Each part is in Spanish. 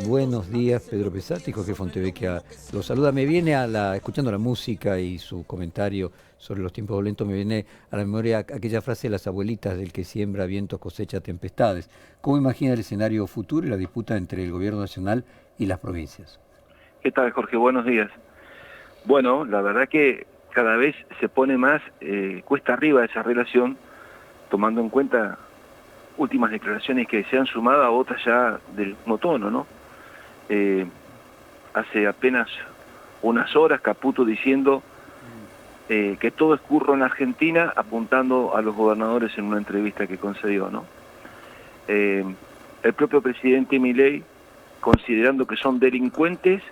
buenos días, Pedro Pesati, Jorge Fontevecchia los saluda. Me viene escuchando la música y su comentario sobre los tiempos violentos, me viene a la memoria aquella frase de las abuelitas del que siembra vientos cosecha tempestades. ¿Cómo imagina el escenario futuro y la disputa entre el gobierno nacional y las provincias? ¿Qué tal, Jorge? Buenos días. Bueno, la verdad que cada vez se pone más cuesta arriba esa relación, tomando en cuenta últimas declaraciones que se han sumado a otras ya del mismo tono, ¿no? Hace apenas unas horas Caputo diciendo que todo escurre en la Argentina, apuntando a los gobernadores en una entrevista que concedió, ¿no? El propio presidente Milei, considerando que son delincuentes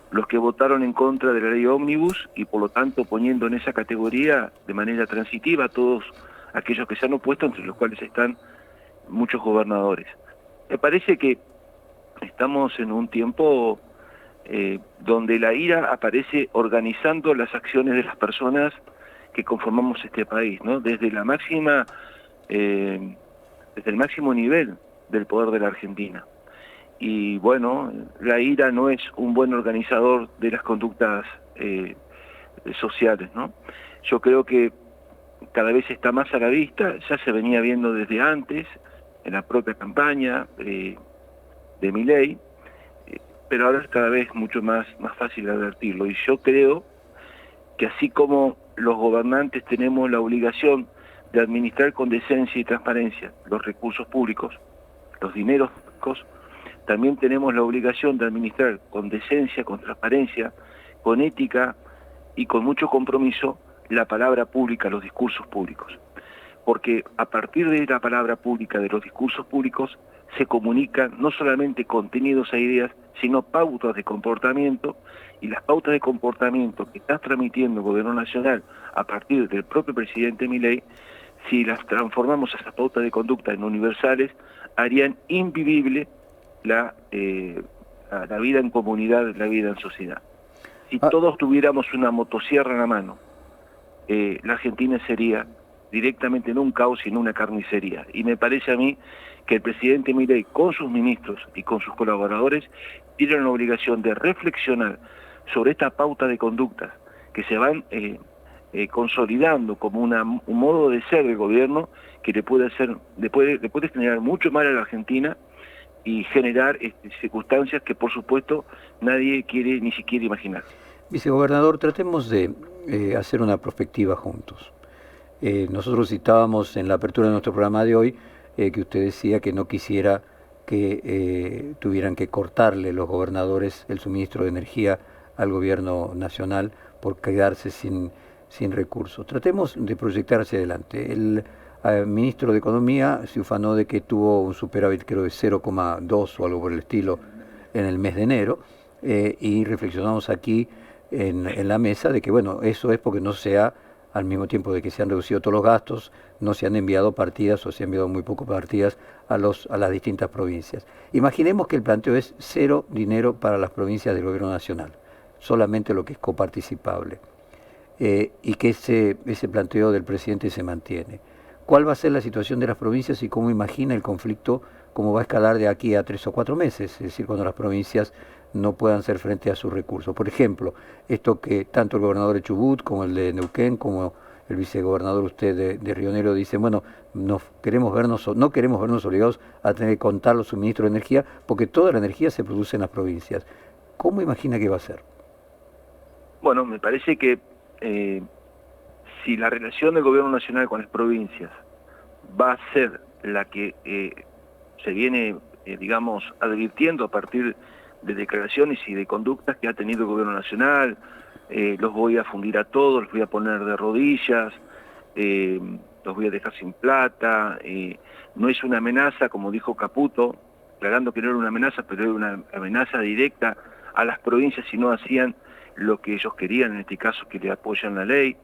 los que votaron en contra de la ley ómnibus y por lo tanto poniendo en esa categoría de manera transitiva a todos aquellos que se han opuesto, entre los cuales están muchos gobernadores. Me parece que estamos en un tiempo donde la ira aparece organizando las acciones de las personas que conformamos este país, ¿no? Desde la máxima, desde el máximo nivel del poder de la Argentina. Y bueno, la ira no es un buen organizador de las conductas sociales, ¿no? Yo creo que cada vez está más a la vista, ya se venía viendo desde antes, en la propia campaña de Milei, pero ahora es cada vez mucho más fácil advertirlo. Y yo creo que así como los gobernantes tenemos la obligación de administrar con decencia y transparencia los recursos públicos, los dineros públicos, también tenemos la obligación de administrar con decencia, con transparencia, con ética y con mucho compromiso la palabra pública, los discursos públicos. Porque a partir de la palabra pública, de los discursos públicos, se comunican no solamente contenidos e ideas, sino pautas de comportamiento, y las pautas de comportamiento que está transmitiendo el Gobierno Nacional a partir del propio presidente Milei, si las transformamos a esas pautas de conducta en universales, harían invivible la vida en comunidad, la vida en sociedad. Si todos tuviéramos una motosierra en la mano, la Argentina sería directamente no un caos, sino una carnicería. Y me parece a mí que el presidente Milei, con sus ministros y con sus colaboradores, tienen la obligación de reflexionar sobre esta pauta de conductas que se van consolidando como un modo de ser del gobierno que le puede generar mucho mal a la Argentina y generar circunstancias que por supuesto nadie quiere ni siquiera imaginar. Vicegobernador, tratemos de hacer una perspectiva juntos. Nosotros citábamos en la apertura de nuestro programa de hoy que usted decía que no quisiera que tuvieran que cortarle los gobernadores el suministro de energía al gobierno nacional por quedarse sin recursos. Tratemos de proyectar hacia adelante. El ministro de Economía se ufanó de que tuvo un superávit creo de 0,2 o algo por el estilo en el mes de enero y reflexionamos aquí en la mesa de que bueno, eso es porque no se ha, al mismo tiempo de que se han reducido todos los gastos, no se han enviado partidas o se han enviado muy pocas partidas a las distintas provincias. Imaginemos que el planteo es cero dinero para las provincias del gobierno nacional, solamente lo que es coparticipable, y que ese planteo del presidente se mantiene. ¿Cuál va a ser la situación de las provincias y cómo imagina el conflicto, cómo va a escalar de aquí a 3 o 4 meses? Es decir, cuando las provincias no puedan hacer frente a sus recursos. Por ejemplo, esto que tanto el gobernador de Chubut como el de Neuquén, como el vicegobernador usted de Río Negro dicen, bueno, no queremos vernos obligados a tener que contar los suministros de energía porque toda la energía se produce en las provincias. ¿Cómo imagina que va a ser? Bueno, me parece que si la relación del gobierno nacional con las provincias va a ser la que se viene, digamos, advirtiendo a partir de declaraciones y de conductas que ha tenido el gobierno nacional, los voy a fundir a todos, los voy a poner de rodillas, los voy a dejar sin plata, no es una amenaza, como dijo Caputo, aclarando que no era una amenaza, pero era una amenaza directa a las provincias si no hacían lo que ellos querían, en este caso que le apoyan la ley.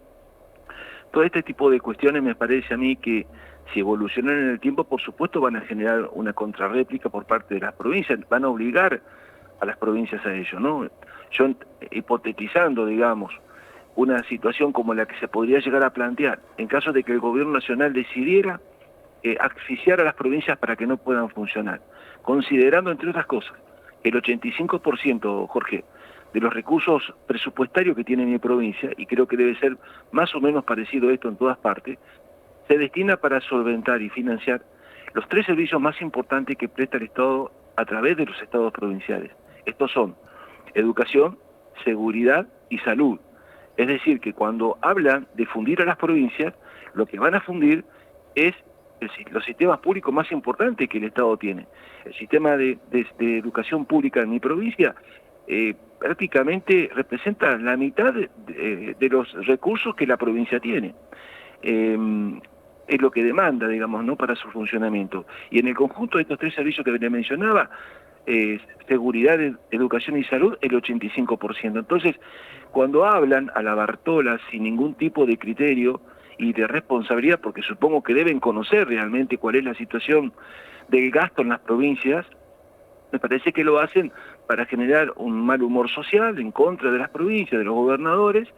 Todo este tipo de cuestiones me parece a mí que si evolucionan en el tiempo, por supuesto van a generar una contrarréplica por parte de las provincias, van a obligar a las provincias a ello, ¿no? Yo hipotetizando, digamos, una situación como la que se podría llegar a plantear en caso de que el gobierno nacional decidiera asfixiar a las provincias para que no puedan funcionar, considerando, entre otras cosas, el 85%, Jorge, de los recursos presupuestarios que tiene mi provincia, y creo que debe ser más o menos parecido esto en todas partes, se destina para solventar y financiar los 3 servicios más importantes que presta el Estado a través de los estados provinciales. Estos son educación, seguridad y salud. Es decir, que cuando hablan de fundir a las provincias, lo que van a fundir es los sistemas públicos más importantes que el Estado tiene. El sistema de educación pública en mi provincia prácticamente representa la mitad de los recursos que la provincia tiene. Es lo que demanda, digamos, ¿no?, para su funcionamiento. Y en el conjunto de estos 3 servicios que le mencionaba, seguridad, educación y salud, el 85%. Entonces, cuando hablan a la Bartola sin ningún tipo de criterio y de responsabilidad, porque supongo que deben conocer realmente cuál es la situación del gasto en las provincias, me parece que lo hacen para generar un mal humor social en contra de las provincias, de los gobernadores,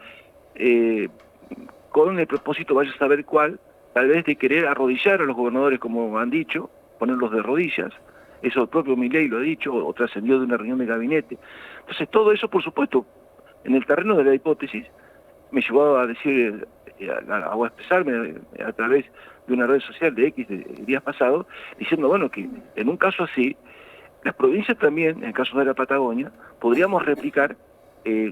con el propósito, vaya a saber cuál, tal vez de querer arrodillar a los gobernadores, como han dicho, ponerlos de rodillas. Eso el propio Milei lo ha dicho, o trascendió de una reunión de gabinete. Entonces todo eso, por supuesto, en el terreno de la hipótesis, me llevó a decir, a expresarme a través de una red social de X de días pasados, diciendo, bueno, que en un caso así, las provincias también, en el caso de la Patagonia, podríamos replicar,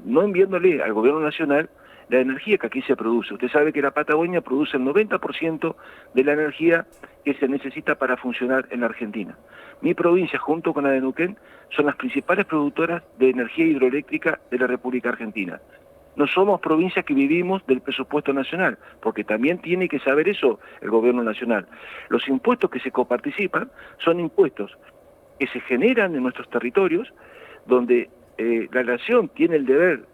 no enviándole al gobierno nacional la energía que aquí se produce. Usted sabe que la Patagonia produce el 90% de la energía que se necesita para funcionar en la Argentina. Mi provincia, junto con la de Neuquén, son las principales productoras de energía hidroeléctrica de la República Argentina. No somos provincias que vivimos del presupuesto nacional, porque también tiene que saber eso el gobierno nacional. Los impuestos que se coparticipan son impuestos que se generan en nuestros territorios, donde la nación tiene el deber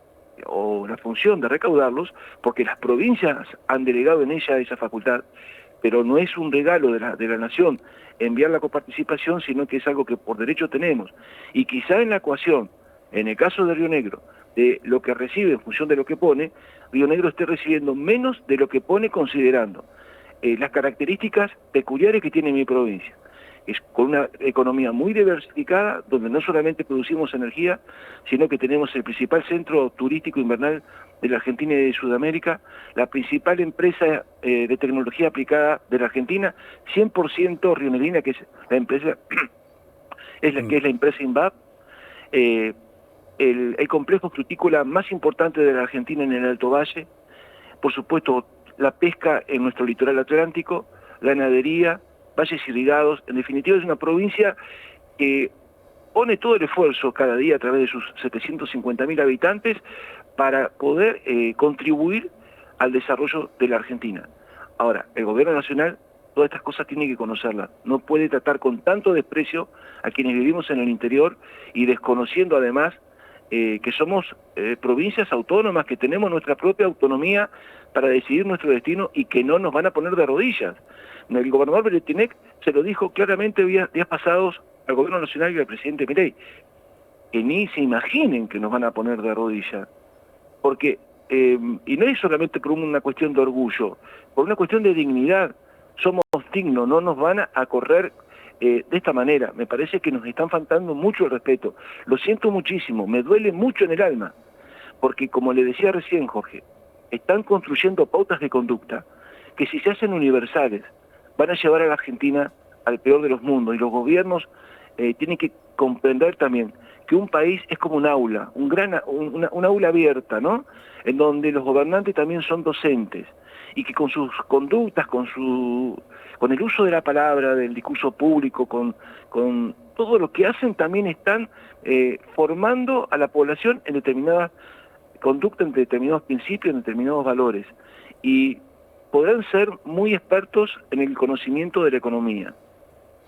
o la función de recaudarlos, porque las provincias han delegado en ella esa facultad, pero no es un regalo de la nación enviar la coparticipación, sino que es algo que por derecho tenemos. Y quizá en la ecuación, en el caso de Río Negro, de lo que recibe en función de lo que pone, Río Negro esté recibiendo menos de lo que pone, considerando las características peculiares que tiene mi provincia. Es con una economía muy diversificada, donde no solamente producimos energía, sino que tenemos el principal centro turístico invernal de la Argentina y de Sudamérica, la principal empresa de tecnología aplicada de la Argentina, 100% rionegrina, que es la empresa, que es la empresa INVAP, el complejo frutícola más importante de la Argentina en el Alto Valle, por supuesto la pesca en nuestro litoral atlántico, ganadería, valles irrigados. En definitiva es una provincia que pone todo el esfuerzo cada día a través de sus 750.000 habitantes para poder contribuir al desarrollo de la Argentina. Ahora, el gobierno nacional todas estas cosas tiene que conocerlas, no puede tratar con tanto desprecio a quienes vivimos en el interior y desconociendo además que somos provincias autónomas, que tenemos nuestra propia autonomía para decidir nuestro destino y que no nos van a poner de rodillas. El gobernador Beretinec se lo dijo claramente días pasados al gobierno nacional y al presidente Milei, que ni se imaginen que nos van a poner de rodillas, porque, y no es solamente por una cuestión de orgullo, por una cuestión de dignidad, somos dignos, no nos van a correr de esta manera. Me parece que nos están faltando mucho el respeto, lo siento muchísimo, me duele mucho en el alma, porque como le decía recién Jorge, están construyendo pautas de conducta que si se hacen universales van a llevar a la Argentina al peor de los mundos, y los gobiernos tienen que comprender también que un país es como un aula, una aula abierta, ¿no?, en donde los gobernantes también son docentes, y que con sus conductas, con el uso de la palabra, del discurso público, con todo lo que hacen, también están formando a la población en determinadas conductas, en determinados principios, en determinados valores, y podrán ser muy expertos en el conocimiento de la economía.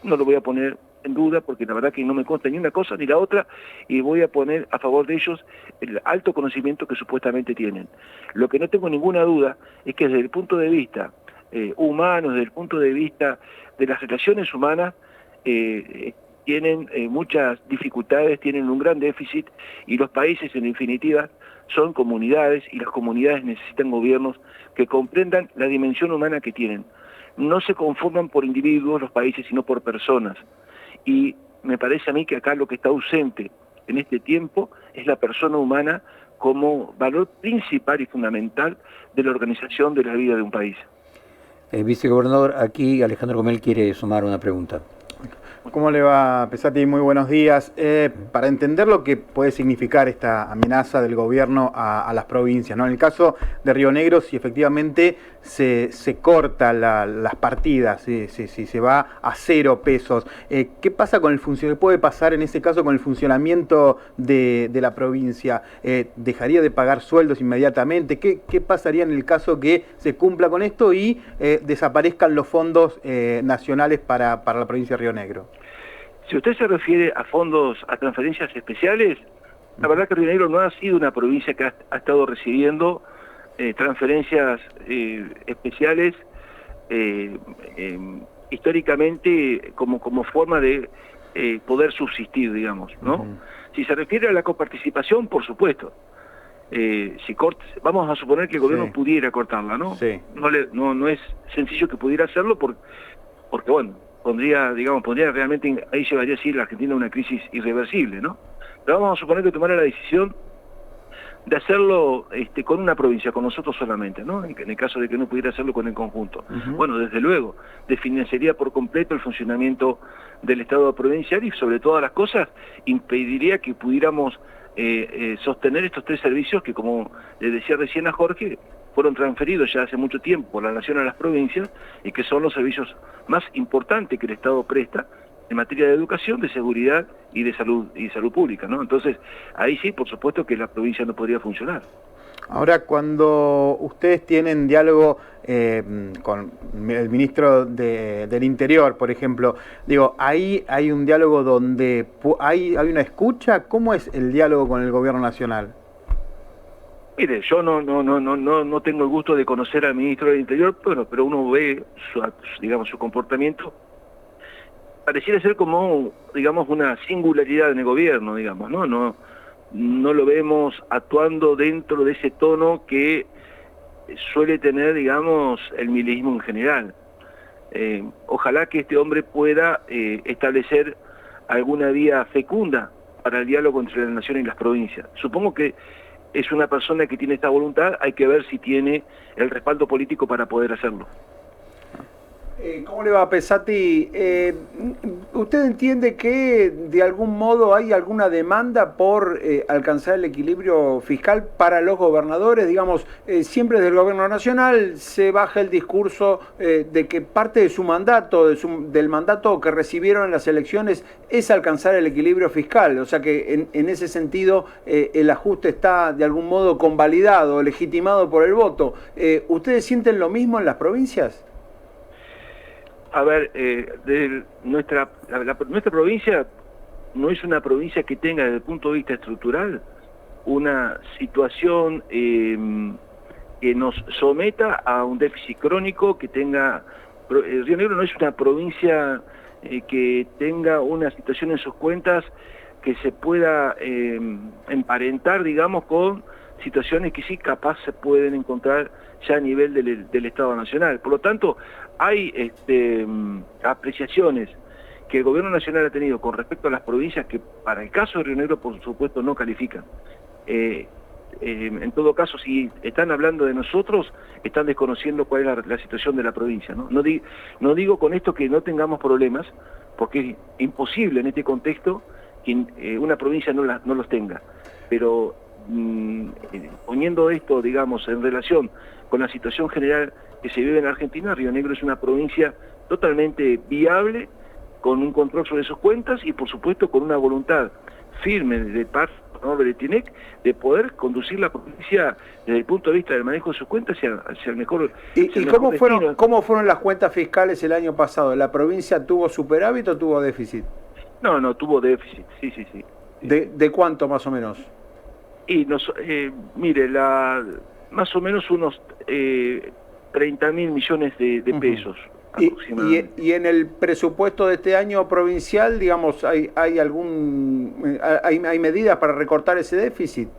No lo voy a poner en duda porque la verdad que no me consta ni una cosa ni la otra, y voy a poner a favor de ellos el alto conocimiento que supuestamente tienen. Lo que no tengo ninguna duda es que desde el punto de vista humano, desde el punto de vista de las relaciones humanas, tienen muchas dificultades, tienen un gran déficit, y los países en definitiva son comunidades, y las comunidades necesitan gobiernos que comprendan la dimensión humana que tienen. No se conforman por individuos los países, sino por personas. Y me parece a mí que acá lo que está ausente en este tiempo es la persona humana como valor principal y fundamental de la organización de la vida de un país. Vicegobernador, aquí Alejandro Gomel quiere sumar una pregunta. ¿Cómo le va, Pesati? Muy buenos días. Para entender lo que puede significar esta amenaza del gobierno a las provincias, ¿no? En el caso de Río Negro, si efectivamente se corta las partidas, si se va a 0 pesos, ¿qué pasa con el funcionamiento? ¿Qué puede pasar en ese caso con el funcionamiento de la provincia? ¿Dejaría de pagar sueldos inmediatamente? ¿Qué pasaría en el caso que se cumpla con esto y desaparezcan los fondos nacionales para la provincia de Río Negro? Si usted se refiere a fondos, a transferencias especiales, la verdad que Río Negro no ha sido una provincia que ha estado recibiendo transferencias especiales históricamente como forma de poder subsistir, digamos, ¿no? Si se refiere a la coparticipación, por supuesto. Vamos a suponer que el gobierno pudiera cortarla, ¿no? Sí. No es sencillo que pudiera hacerlo porque bueno, pondría realmente, ahí llevaría así la Argentina a una crisis irreversible, ¿no? Pero vamos a suponer que tomara la decisión de hacerlo con una provincia, con nosotros solamente, ¿no? En el caso de que no pudiera hacerlo con el conjunto. Bueno, desde luego, desfinanciaría por completo el funcionamiento del Estado provincial y sobre todas las cosas impediría que pudiéramos sostener estos 3 servicios que, como le decía recién a Jorge, fueron transferidos ya hace mucho tiempo por la Nación a las provincias y que son los servicios más importantes que el Estado presta en materia de educación, de seguridad y de salud pública, ¿no? Entonces, ahí sí, por supuesto que la provincia no podría funcionar. Ahora, cuando ustedes tienen diálogo con el ministro del Interior, por ejemplo, digo, ahí hay un diálogo donde hay una escucha. ¿Cómo es el diálogo con el gobierno nacional? Mire, yo no tengo el gusto de conocer al ministro del Interior, bueno, pero uno ve su comportamiento. Pareciera ser como, digamos, una singularidad en el gobierno, digamos, ¿no? No lo vemos actuando dentro de ese tono que suele tener, digamos, el mileísmo en general. Ojalá que este hombre pueda establecer alguna vía fecunda para el diálogo entre la nación y las provincias. Supongo que es una persona que tiene esta voluntad, hay que ver si tiene el respaldo político para poder hacerlo. ¿Cómo le va, Pesati? ¿Usted entiende que de algún modo hay alguna demanda por alcanzar el equilibrio fiscal para los gobernadores? Digamos, siempre desde el gobierno nacional se baja el discurso de que parte de su mandato, del mandato que recibieron en las elecciones, es alcanzar el equilibrio fiscal. O sea que en ese sentido el ajuste está de algún modo convalidado, legitimado por el voto. ¿Ustedes sienten lo mismo en las provincias? A ver, nuestra provincia no es una provincia que tenga desde el punto de vista estructural una situación que nos someta a un déficit crónico, que tenga... Río Negro no es una provincia que tenga una situación en sus cuentas que se pueda emparentar, digamos, con situaciones que sí capaz se pueden encontrar ya a nivel del Estado Nacional. Por lo tanto, hay apreciaciones que el Gobierno Nacional ha tenido con respecto a las provincias que para el caso de Río Negro, por supuesto, no califican. En todo caso, si están hablando de nosotros, están desconociendo cuál es la situación de la provincia, ¿no? No digo con esto que no tengamos problemas, porque es imposible en este contexto que una provincia no los tenga, pero poniendo esto, digamos, en relación con la situación general que se vive en Argentina, Río Negro es una provincia totalmente viable, con un control sobre sus cuentas y por supuesto con una voluntad firme de parte del TINEC de poder conducir la provincia desde el punto de vista del manejo de sus cuentas hacia el mejor. ¿Y cómo fueron las cuentas fiscales el año pasado? ¿La provincia tuvo superávit o tuvo déficit? No, tuvo déficit, sí. ¿De cuánto más o menos? Y mire, más o menos unos 30.000 millones de pesos. Y en el presupuesto de este año provincial, digamos, hay medidas para recortar ese déficit.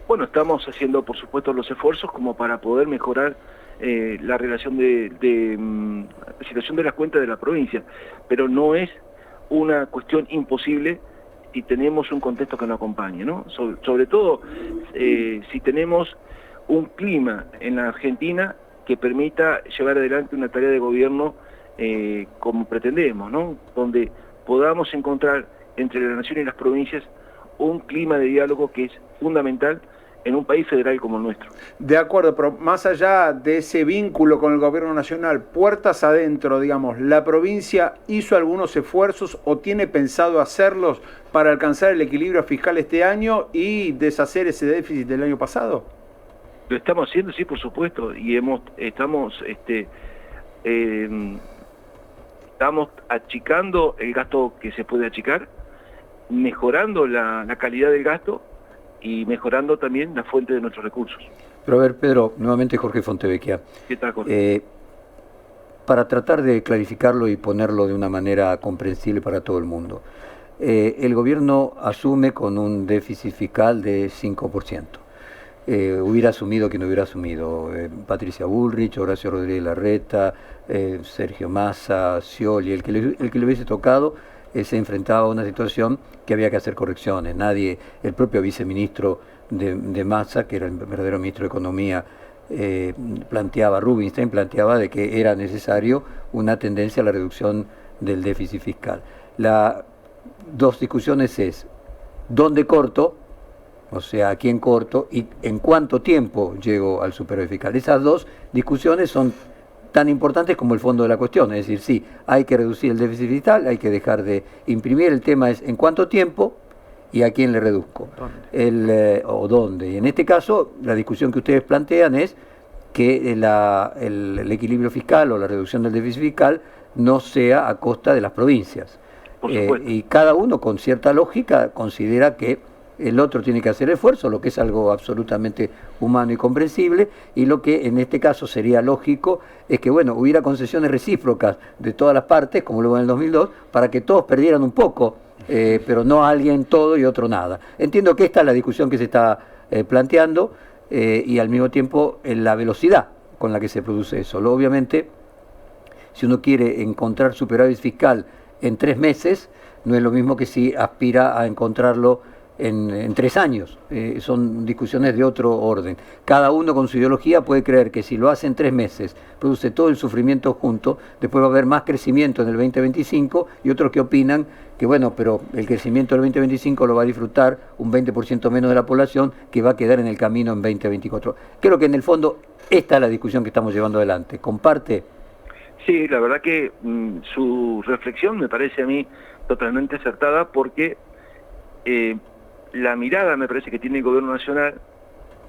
Bueno, estamos haciendo, por supuesto, los esfuerzos como para poder mejorar la relación la situación de las cuentas de la provincia, pero no es una cuestión imposible si tenemos un contexto que nos acompañe, ¿no? Sobre todo si tenemos un clima en la Argentina que permita llevar adelante una tarea de gobierno como pretendemos, ¿no? Donde podamos encontrar entre la nación y las provincias un clima de diálogo que es fundamental en un país federal como el nuestro. De acuerdo, pero más allá de ese vínculo con el gobierno nacional, puertas adentro, digamos, ¿la provincia hizo algunos esfuerzos o tiene pensado hacerlos para alcanzar el equilibrio fiscal este año y deshacer ese déficit del año pasado? Lo estamos haciendo, sí, por supuesto, y estamos achicando el gasto que se puede achicar, mejorando la calidad del gasto y mejorando también la fuente de nuestros recursos. Pero a ver, Pedro, nuevamente Jorge Fontevecchia. ¿Qué tal, Jorge? Para tratar de clarificarlo y ponerlo de una manera comprensible para todo el mundo. El gobierno asume con un déficit fiscal de 5%. Hubiera asumido quien hubiera asumido, Patricia Bullrich, Horacio Rodríguez Larreta, Sergio Massa, Scioli, el que le hubiese tocado, se enfrentaba a una situación que había que hacer correcciones. Nadie, el propio viceministro de Massa, que era el verdadero ministro de Economía, Rubinstein planteaba de que era necesario una tendencia a la reducción del déficit fiscal. Las dos discusiones es, ¿dónde corto? O sea, ¿a quién corto? ¿Y en cuánto tiempo llego al superávit fiscal? Esas dos discusiones son tan importantes como el fondo de la cuestión. Es decir, sí, hay que reducir el déficit fiscal, hay que dejar de imprimir. El tema es en cuánto tiempo y a quién le reduzco. ¿Dónde? O dónde. Y en este caso, la discusión que ustedes plantean es que el equilibrio fiscal o la reducción del déficit fiscal no sea a costa de las provincias. Y cada uno, con cierta lógica, considera que el otro tiene que hacer esfuerzo, lo que es algo absolutamente humano y comprensible, y lo que en este caso sería lógico es que, bueno, hubiera concesiones recíprocas de todas las partes, como lo hubo en el 2002, para que todos perdieran un poco, pero no alguien todo y otro nada. Entiendo que esta es la discusión que se está planteando, y al mismo tiempo la velocidad con la que se produce eso. Obviamente, si uno quiere encontrar superávit fiscal en 3 meses, no es lo mismo que si aspira a encontrarlo en 3 años. Son discusiones de otro orden. Cada uno con su ideología puede creer que si lo hace en 3 meses, produce todo el sufrimiento junto, después va a haber más crecimiento en el 2025, y otros que opinan que, bueno, pero el crecimiento del 2025 lo va a disfrutar un 20% menos de la población, que va a quedar en el camino en 2024. Creo que en el fondo esta es la discusión que estamos llevando adelante. ¿Comparte? Sí, la verdad que su reflexión me parece a mí totalmente acertada, porque la mirada, me parece, que tiene el gobierno nacional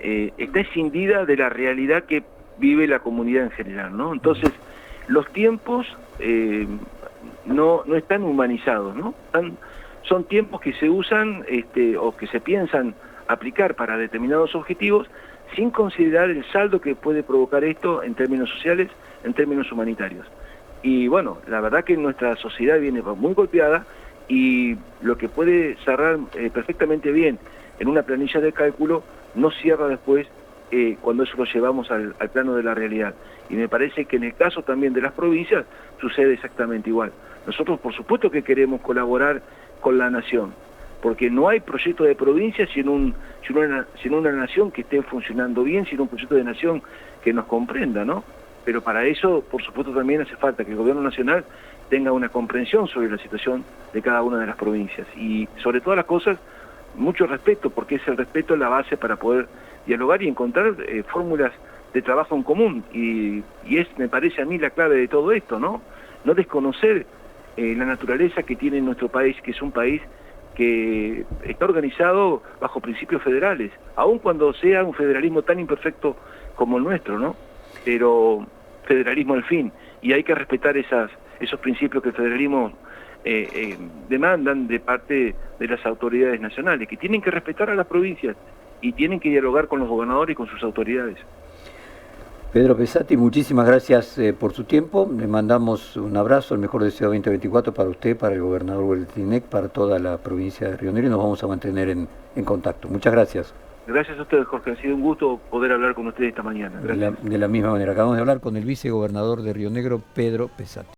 está escindida de la realidad que vive la comunidad en general, ¿no? Entonces, los tiempos no están humanizados, ¿no? Son tiempos que se usan o que se piensan aplicar para determinados objetivos sin considerar el saldo que puede provocar esto en términos sociales, en términos humanitarios. Y bueno, la verdad que nuestra sociedad viene muy golpeada, y lo que puede cerrar perfectamente bien en una planilla de cálculo no cierra después cuando eso lo llevamos al plano de la realidad. Y me parece que en el caso también de las provincias sucede exactamente igual. Nosotros, por supuesto, que queremos colaborar con la nación, porque no hay proyecto de provincia sin una nación que esté funcionando bien, sin un proyecto de nación que nos comprenda, ¿no? Pero para eso, por supuesto, también hace falta que el gobierno nacional tenga una comprensión sobre la situación de cada una de las provincias, y sobre todas las cosas, mucho respeto, porque es el respeto la base para poder dialogar y encontrar fórmulas de trabajo en común, y me parece a mí la clave de todo esto, ¿no? No desconocer la naturaleza que tiene nuestro país, que es un país que está organizado bajo principios federales, aun cuando sea un federalismo tan imperfecto como el nuestro, ¿no? Pero federalismo al fin, y hay que respetar esos principios que el federalismo demandan de parte de las autoridades nacionales, que tienen que respetar a las provincias y tienen que dialogar con los gobernadores y con sus autoridades. Pedro Pezzati, muchísimas gracias por su tiempo. Le mandamos un abrazo, el mejor deseo 2024 para usted, para el gobernador Hueltinec, para toda la provincia de Río Negro, y nos vamos a mantener en contacto. Muchas gracias. Gracias a ustedes, Jorge. Ha sido un gusto poder hablar con ustedes esta mañana. De la misma manera, acabamos de hablar con el vicegobernador de Río Negro, Pedro Pezzati.